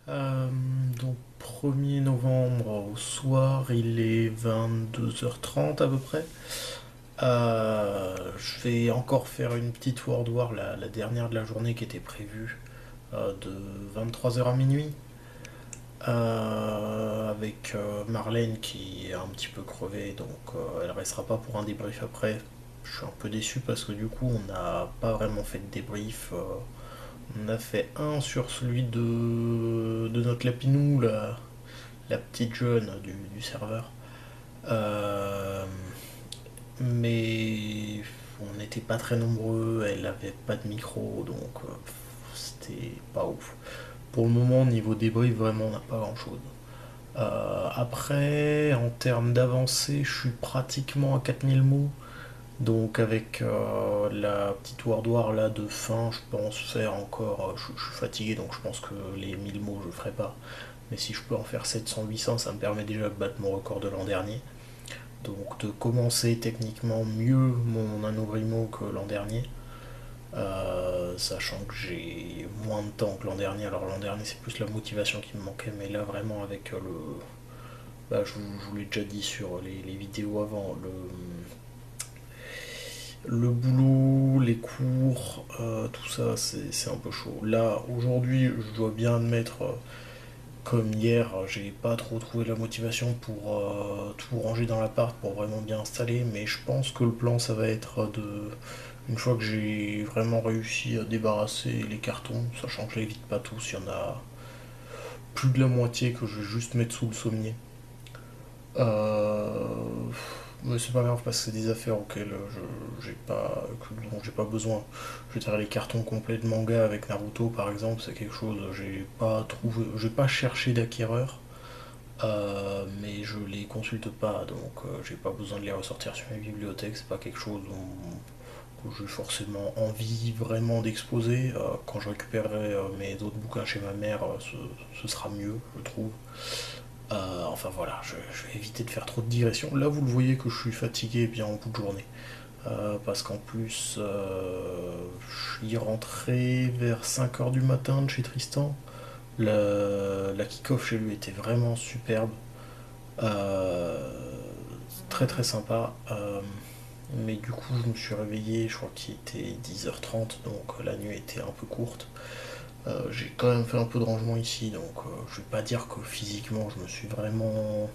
Euh, donc 1er novembre au soir, il est 22h30 à peu près. Je vais encore faire une petite World War, la dernière de la journée qui était prévue, de 23h à minuit. Avec Marlène qui est un petit peu crevée, donc elle restera pas pour un débrief après. Je suis un peu déçu parce que du coup on n'a pas vraiment fait de débrief. On a fait un sur celui de notre Lapinou, la petite jeune du serveur. Euh, mais on n'était pas très nombreux, elle avait pas de micro, donc c'était pas ouf. Pour le moment, niveau débrief, vraiment, on n'a pas grand chose. Après, en termes d'avancée, je suis pratiquement à 4000 mots. Donc avec la petite World War là de fin, je pense faire encore, je suis fatigué donc je pense que les 1000 mots je ferai pas. Mais si je peux en faire 700-800, ça me permet déjà de battre mon record de l'an dernier. Donc de commencer techniquement mieux mon Anovrimo que l'an dernier. Sachant que j'ai moins de temps que l'an dernier. Alors l'an dernier c'est plus la motivation qui me manquait, mais là vraiment avec le... Bah, je vous l'ai déjà dit sur les vidéos avant, le boulot, les cours, tout ça, c'est un peu chaud. Là, aujourd'hui, je dois bien admettre, comme hier, j'ai pas trop trouvé la motivation pour tout ranger dans l'appart, pour vraiment bien installer, mais je pense que le plan, ça va être de... Une fois que j'ai vraiment réussi à débarrasser les cartons, sachant que je les vide pas tous, il y en a plus de la moitié que je vais juste mettre sous le sommier. Euh, mais c'est pas grave parce que c'est des affaires auxquelles j'ai pas, dont j'ai pas besoin. Je veux dire, les cartons complets de manga avec Naruto par exemple, c'est quelque chose, j'ai pas trouvé, j'ai pas cherché d'acquéreur, mais je les consulte pas, donc j'ai pas besoin de les ressortir sur mes bibliothèques, c'est pas quelque chose où j'ai forcément envie vraiment d'exposer. Quand je récupérerai mes autres bouquins chez ma mère, ce sera mieux, je trouve. Enfin voilà, je vais éviter de faire trop de digressions. Là, vous le voyez que je suis fatigué bien en bout de journée. Parce qu'en plus, je suis rentré vers 5h du matin de chez Tristan. La kick-off chez lui était vraiment superbe. Euh, Très très sympa. Mais du coup, je me suis réveillé, je crois qu'il était 10h30, donc la nuit était un peu courte. J'ai quand même fait un peu de rangement ici, donc je vais pas dire que physiquement je me suis vraiment...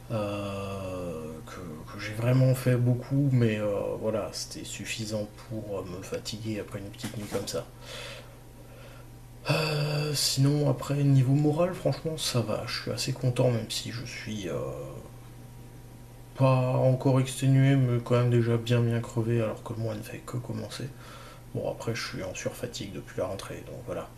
que j'ai vraiment fait beaucoup, mais voilà, c'était suffisant pour me fatiguer après une petite nuit comme ça. Sinon, après, niveau moral, franchement, ça va. Je suis assez content, même si je suis pas encore exténué, mais quand même déjà bien bien crevé, alors que le mois ne fait que commencer. Bon, après, je suis en surfatigue depuis la rentrée, donc voilà.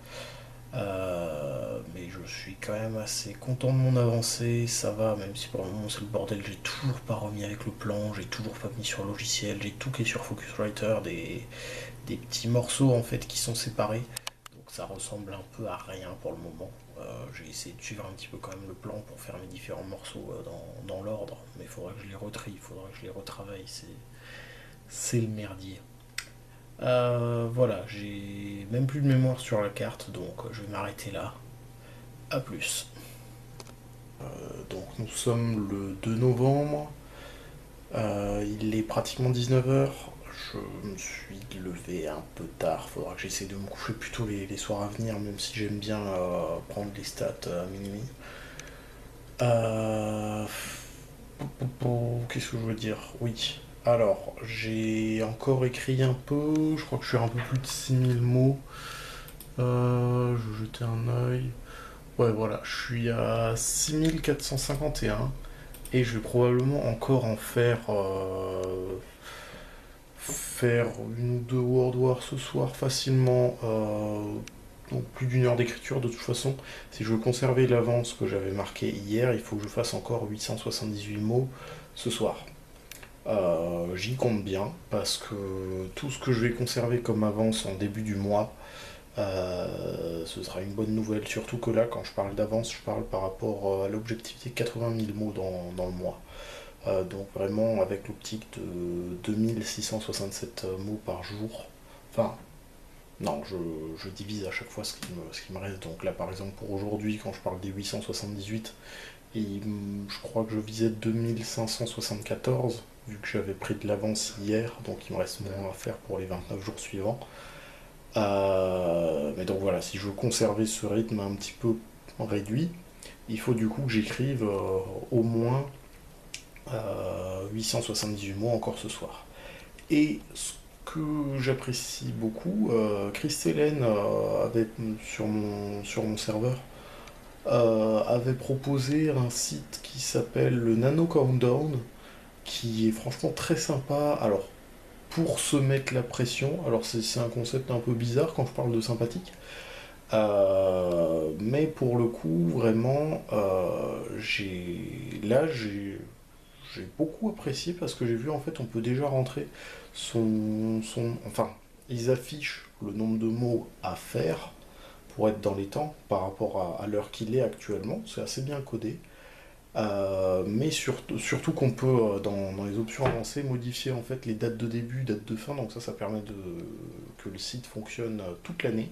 Mais je suis quand même assez content de mon avancée, ça va, même si pour le moment c'est le bordel, j'ai toujours pas remis avec le plan, j'ai toujours pas mis sur le logiciel, j'ai tout qui est sur Focuswriter, des petits morceaux en fait qui sont séparés, donc ça ressemble un peu à rien pour le moment. J'ai essayé de suivre un petit peu quand même le plan pour faire mes différents morceaux dans l'ordre, mais il faudra que je les retrie, il faudra que je les retravaille, c'est le merdier. Voilà, j'ai même plus de mémoire sur la carte, donc je vais m'arrêter là. A plus. Donc nous sommes le 2 novembre, il est pratiquement 19h. Je me suis levé un peu tard, faudra que j'essaie de me coucher plus tôt les soirs à venir, même si j'aime bien prendre les stats à minuit. Euh, Qu'est-ce que je veux dire? Oui. Alors, j'ai encore écrit un peu, je crois que je suis à un peu plus de 6000 mots. Je vais jeter un œil. Ouais, voilà, je suis à 6451 et je vais probablement encore en faire une ou deux World War ce soir facilement. Donc plus d'une heure d'écriture de toute façon. Si je veux conserver l'avance que j'avais marqué hier, il faut que je fasse encore 878 mots ce soir. J'y compte bien parce que tout ce que je vais conserver comme avance en début du mois, ce sera une bonne nouvelle. Surtout que là, quand je parle d'avance, je parle par rapport à l'objectivité 80 000 mots dans le mois. Donc vraiment avec l'optique de 2667 mots par jour. Enfin, Non, je divise à chaque fois ce qui me reste. Donc là, par exemple, pour aujourd'hui, quand je parle des 878, je crois que je visais 2574, vu que j'avais pris de l'avance hier, donc il me reste moins à faire pour les 29 jours suivants. Mais donc voilà, si je veux conserver ce rythme un petit peu réduit, il faut du coup que j'écrive au moins 878 mots encore ce soir. Et ce que j'apprécie beaucoup, Christelle avait sur mon serveur avait proposé un site qui s'appelle le Nano Countdown, qui est franchement très sympa. Alors, pour se mettre la pression, alors c'est un concept un peu bizarre quand je parle de sympathique, mais pour le coup, vraiment, j'ai beaucoup apprécié parce que j'ai vu en fait on peut déjà rentrer enfin, ils affichent le nombre de mots à faire pour être dans les temps par rapport à l'heure qu'il est actuellement, c'est assez bien codé. Mais surtout qu'on peut, dans les options avancées, modifier en fait les dates de début, dates de fin, donc ça permet que le site fonctionne toute l'année.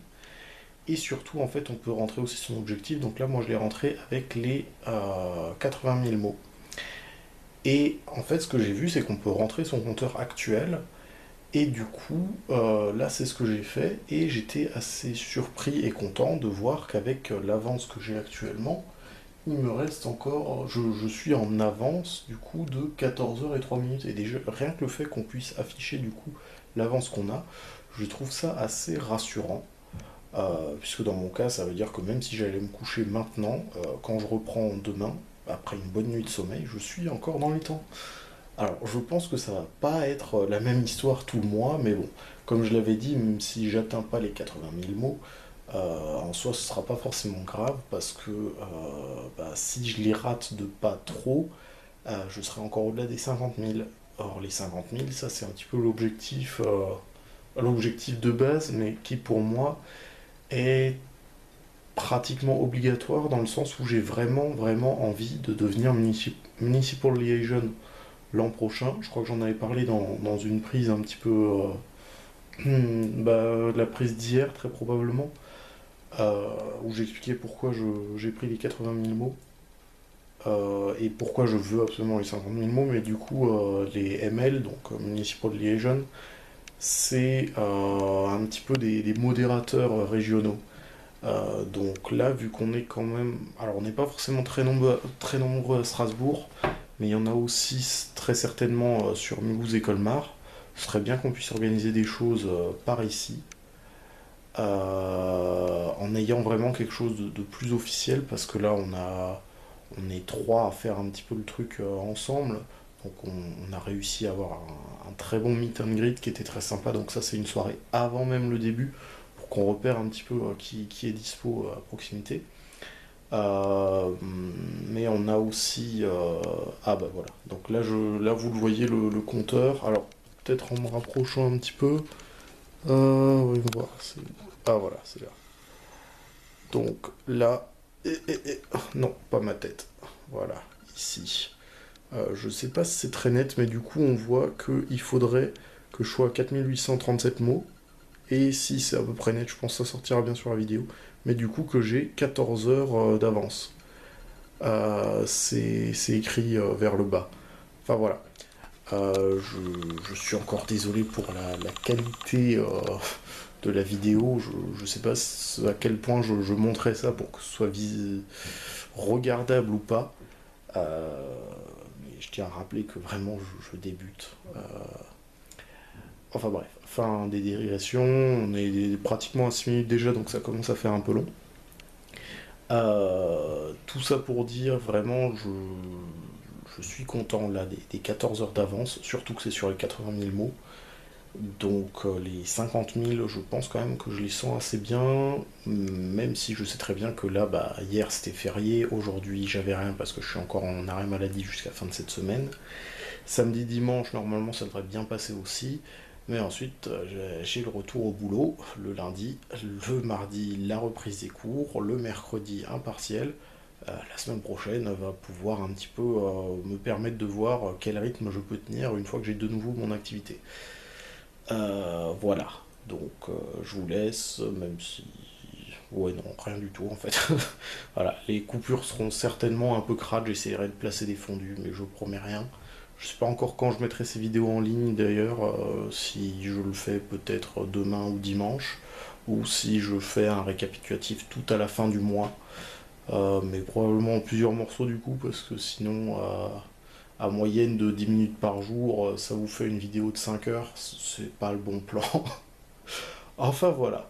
Et surtout, en fait, on peut rentrer aussi son objectif. Donc là, moi, je l'ai rentré avec les 80 000 mots. Et en fait, ce que j'ai vu, c'est qu'on peut rentrer son compteur actuel. Et du coup, là, c'est ce que j'ai fait. Et j'étais assez surpris et content de voir qu'avec l'avance que j'ai actuellement, il me reste encore. Je suis en avance, du coup, de 14 heures et 3 minutes. Et déjà, rien que le fait qu'on puisse afficher, du coup, l'avance qu'on a, je trouve ça assez rassurant. Puisque dans mon cas, ça veut dire que même si j'allais me coucher maintenant, quand je reprends demain, après une bonne nuit de sommeil, je suis encore dans les temps. Alors, je pense que ça va pas être la même histoire tout le mois, mais bon, comme je l'avais dit, même si j'atteins pas les 80 000 mots, en soi, ce sera pas forcément grave, parce que si je les rate de pas trop, je serai encore au-delà des 50 000. Or, les 50 000, ça c'est un petit peu l'objectif de base, mais qui pour moi est pratiquement obligatoire dans le sens où j'ai vraiment vraiment envie de devenir municipal liaison l'an prochain. Je crois que j'en avais parlé dans une prise un petit peu la prise d'hier très probablement, où j'expliquais pourquoi j'ai pris les 80 000 mots et pourquoi je veux absolument les 50 000 mots, mais du coup les ML, donc Municipal Liaison, c'est un petit peu des modérateurs régionaux. Donc là, vu qu'on est quand même... Alors on n'est pas forcément très nombreux à Strasbourg, mais il y en a aussi très certainement sur Mulhouse et Colmar. Ce serait bien qu'on puisse organiser des choses par ici, en ayant vraiment quelque chose de plus officiel, parce que là on est trois à faire un petit peu le truc ensemble. Donc on a réussi à avoir un très bon meet and greet qui était très sympa. Donc ça c'est une soirée avant même le début pour qu'on repère un petit peu qui est dispo à proximité. Mais on a aussi ah bah voilà. Donc là vous le voyez le compteur. Alors peut-être en me rapprochant un petit peu. Oui, on va voir. Ah voilà, c'est là. Donc là non, pas ma tête. Voilà, ici. Je sais pas si c'est très net, mais du coup, on voit qu'il faudrait que je sois à 4837 mots. Et si c'est à peu près net, je pense que ça sortira bien sur la vidéo. Mais du coup, que j'ai 14 heures d'avance. C'est écrit vers le bas. Enfin voilà. Je suis encore désolé pour la qualité de la vidéo. Je sais pas à quel point je montrais ça pour que ce soit regardable ou pas. Mais je tiens à rappeler que vraiment je débute. Enfin bref, fin des dérivations, on est pratiquement à 6 minutes déjà, donc ça commence à faire un peu long. Tout ça pour dire vraiment, je suis content là des 14 heures d'avance, surtout que c'est sur les 80 000 mots. Donc les 50 000, je pense quand même que je les sens assez bien, même si je sais très bien que là, hier c'était férié, aujourd'hui j'avais rien parce que je suis encore en arrêt maladie jusqu'à la fin de cette semaine. Samedi, dimanche, normalement ça devrait bien passer aussi, mais ensuite j'ai le retour au boulot, le lundi, le mardi la reprise des cours, le mercredi un partiel. La semaine prochaine va pouvoir un petit peu me permettre de voir quel rythme je peux tenir une fois que j'ai de nouveau mon activité. Voilà. Donc je vous laisse, même si... Ouais, non, rien du tout en fait. Voilà, les coupures seront certainement un peu crades, j'essaierai de placer des fondus, mais je promets rien. Je sais pas encore quand je mettrai ces vidéos en ligne d'ailleurs, si je le fais peut-être demain ou dimanche, ou si je fais un récapitulatif tout à la fin du mois, mais probablement en plusieurs morceaux du coup, parce que sinon, à moyenne de 10 minutes par jour, ça vous fait une vidéo de 5 heures, c'est pas le bon plan. Enfin voilà.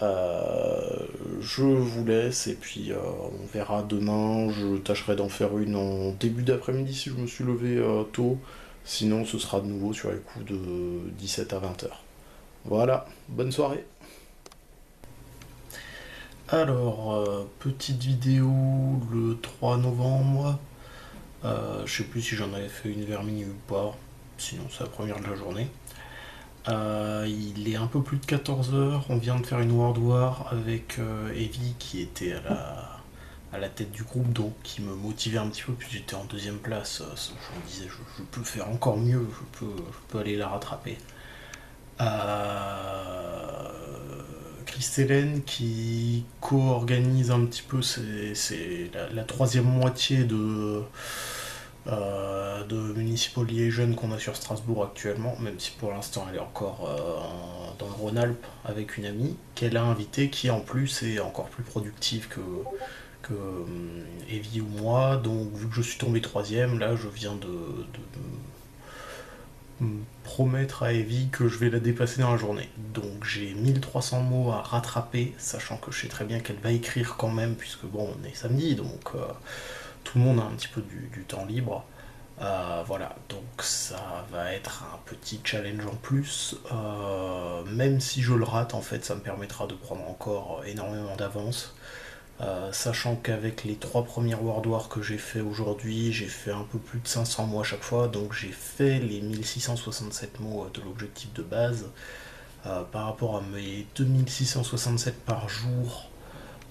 Euh, je vous laisse et puis on verra demain. Je tâcherai d'en faire une en début d'après-midi si je me suis levé tôt. Sinon, ce sera de nouveau sur les coups de 17 à 20 heures. Voilà, bonne soirée. Alors, petite vidéo le 3 novembre. Je sais plus si j'en avais fait une vers minuit ou pas. Sinon, c'est la première de la journée. Il est un peu plus de 14 heures. On vient de faire une World War avec Evie qui était à la tête du groupe, donc qui me motivait un petit peu, puis j'étais en deuxième place. Je me disais, je peux faire encore mieux, je peux aller la rattraper. Christelle qui co-organise un petit peu, c'est la troisième moitié de Municipal Liaison qu'on a sur Strasbourg actuellement, même si pour l'instant elle est encore dans le Rhône-Alpes avec une amie qu'elle a invitée qui en plus est encore plus productive que Evie ou moi. Donc vu que je suis tombé troisième, là je viens de promettre à Evie que je vais la dépasser dans la journée. Donc j'ai 1300 mots à rattraper, sachant que je sais très bien qu'elle va écrire quand même, puisque bon, on est samedi, donc tout le monde a un petit peu du temps libre. Voilà, donc ça va être un petit challenge en plus. Même si je le rate, en fait, ça me permettra de prendre encore énormément d'avance. Sachant qu'avec les trois premières World War que j'ai fait aujourd'hui, j'ai fait un peu plus de 500 mots à chaque fois, donc j'ai fait les 1667 mots de l'objectif de base. Par rapport à mes 2667 par jour,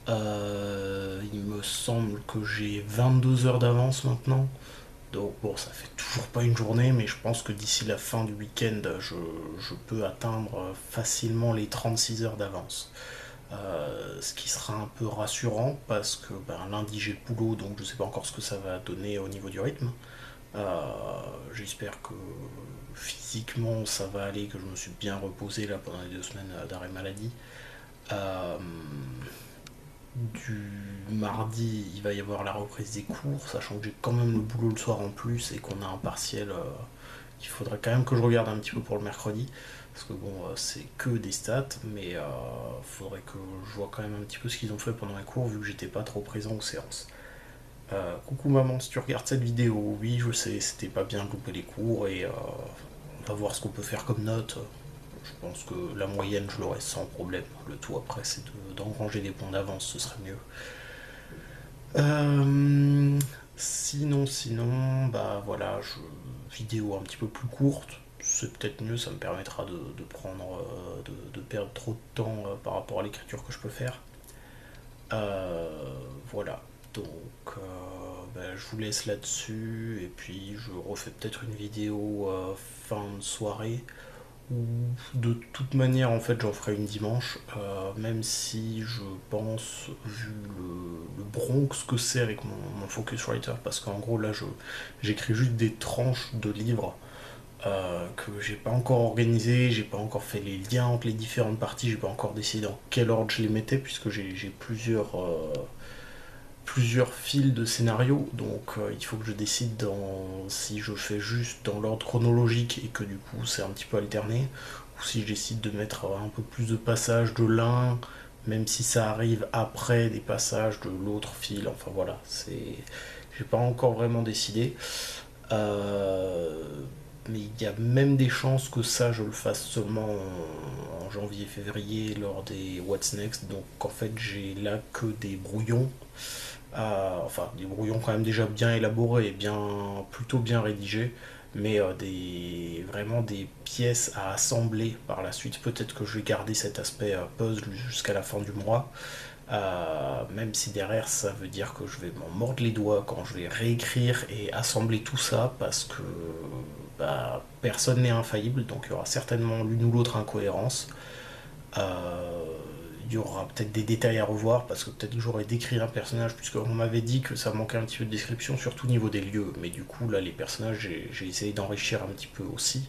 il me semble que j'ai 22 heures d'avance maintenant. Donc bon, ça fait toujours pas une journée, mais je pense que d'ici la fin du week-end, je peux atteindre facilement les 36 heures d'avance. Ce qui sera un peu rassurant parce que lundi j'ai le boulot, donc je sais pas encore ce que ça va donner au niveau du rythme. J'espère que physiquement ça va aller, que je me suis bien reposé là pendant les 2 semaines d'arrêt maladie. Euh, du mardi, il va y avoir la reprise des cours, sachant que j'ai quand même le boulot le soir en plus et qu'on a un partiel qu'il faudrait quand même que je regarde un petit peu pour le mercredi. Parce que bon, c'est que des stats, mais faudrait que je vois quand même un petit peu ce qu'ils ont fait pendant les cours, vu que j'étais pas trop présent aux séances. Coucou maman, si tu regardes cette vidéo, oui, je sais, c'était pas bien de louper les cours et on va voir ce qu'on peut faire comme note. Je pense que la moyenne, je l'aurai sans problème. Le tout après, c'est d'engranger des points d'avance, ce serait mieux. Sinon, bah voilà, vidéo un petit peu plus courte, c'est peut-être mieux, ça me permettra de prendre, de perdre trop de temps par rapport à l'écriture que je peux faire. Euh, voilà, donc je vous laisse là-dessus, et puis je refais peut-être une vidéo fin de soirée, ou de toute manière en fait j'en ferai une dimanche, même si je pense, vu le Bronx que c'est avec mon Focuswriter, parce qu'en gros là j'écris juste des tranches de livres que j'ai pas encore organisé, j'ai pas encore fait les liens entre les différentes parties, j'ai pas encore décidé dans quel ordre je les mettais, puisque j'ai plusieurs fils de scénario, donc il faut que je décide si je fais juste dans l'ordre chronologique et que du coup c'est un petit peu alterné, ou si je décide de mettre un peu plus de passages de l'un, même si ça arrive après des passages de l'autre fil, enfin voilà, j'ai pas encore vraiment décidé. Euh, mais il y a même des chances que ça je le fasse seulement en janvier-février lors des What's Next, donc en fait j'ai là que des brouillons, enfin des brouillons quand même déjà bien élaborés et plutôt bien rédigés, mais vraiment des pièces à assembler par la suite. Peut-être que je vais garder cet aspect puzzle jusqu'à la fin du mois, même si derrière ça veut dire que je vais m'en mordre les doigts quand je vais réécrire et assembler tout ça, parce que personne n'est infaillible, donc il y aura certainement l'une ou l'autre incohérence. Euh, il y aura peut-être des détails à revoir parce que peut-être que j'aurais décrit un personnage puisqu'on m'avait dit que ça manquait un petit peu de description, surtout au niveau des lieux. Mais du coup, là, les personnages, j'ai essayé d'enrichir un petit peu aussi,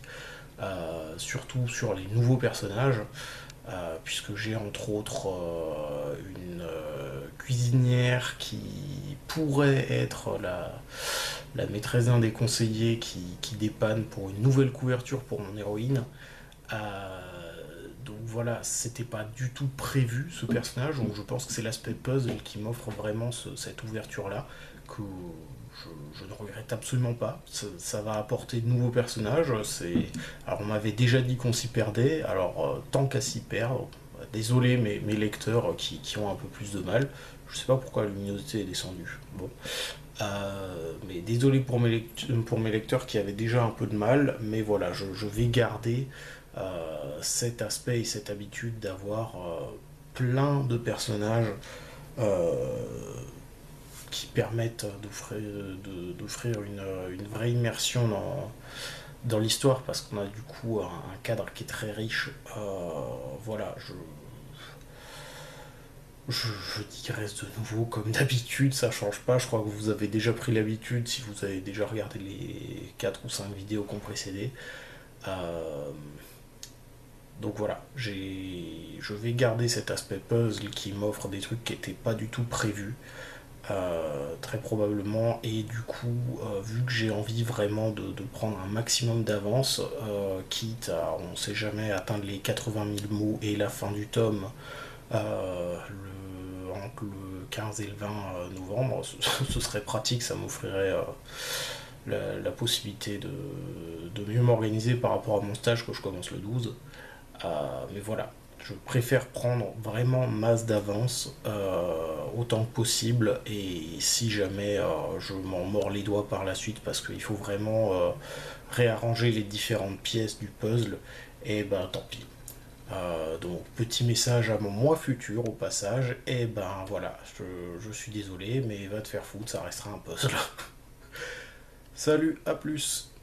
surtout sur les nouveaux personnages, puisque j'ai entre autres une cuisinière qui pourrait être la maîtresse d'un des conseillers qui dépanne pour une nouvelle couverture pour mon héroïne. Donc voilà, c'était pas du tout prévu ce personnage, donc je pense que c'est l'aspect puzzle qui m'offre vraiment cette ouverture-là, que je ne regrette absolument pas. Ça va apporter de nouveaux personnages. Alors on m'avait déjà dit qu'on s'y perdait, alors tant qu'à s'y perdre, désolé mes lecteurs qui ont un peu plus de mal. Je sais pas pourquoi la luminosité est descendue. Bon. Mais désolé pour mes lecteurs qui avaient déjà un peu de mal, mais voilà, je vais garder cet aspect et cette habitude d'avoir plein de personnages euh, qui permettent d'offrir une vraie immersion dans l'histoire parce qu'on a du coup un cadre qui est très riche. Voilà, je digresse de nouveau comme d'habitude, ça change pas. Je crois que vous avez déjà pris l'habitude si vous avez déjà regardé les 4 ou 5 vidéos qui ont précédé. Euh, donc voilà, je vais garder cet aspect puzzle qui m'offre des trucs qui n'étaient pas du tout prévus, très probablement. Et du coup, vu que j'ai envie vraiment de prendre un maximum d'avance, quitte à, on sait jamais, atteindre les 80 000 mots et la fin du tome, entre le 15 et le 20 novembre, ce serait pratique, ça m'offrirait la possibilité de mieux m'organiser par rapport à mon stage que je commence le 12. Mais voilà, je préfère prendre vraiment masse d'avance autant que possible et si jamais je m'en mords les doigts par la suite parce qu'il faut vraiment réarranger les différentes pièces du puzzle, et ben tant pis. Donc petit message à mon moi futur au passage, et ben voilà, je suis désolé mais va te faire foutre, ça restera un puzzle. Salut, à plus.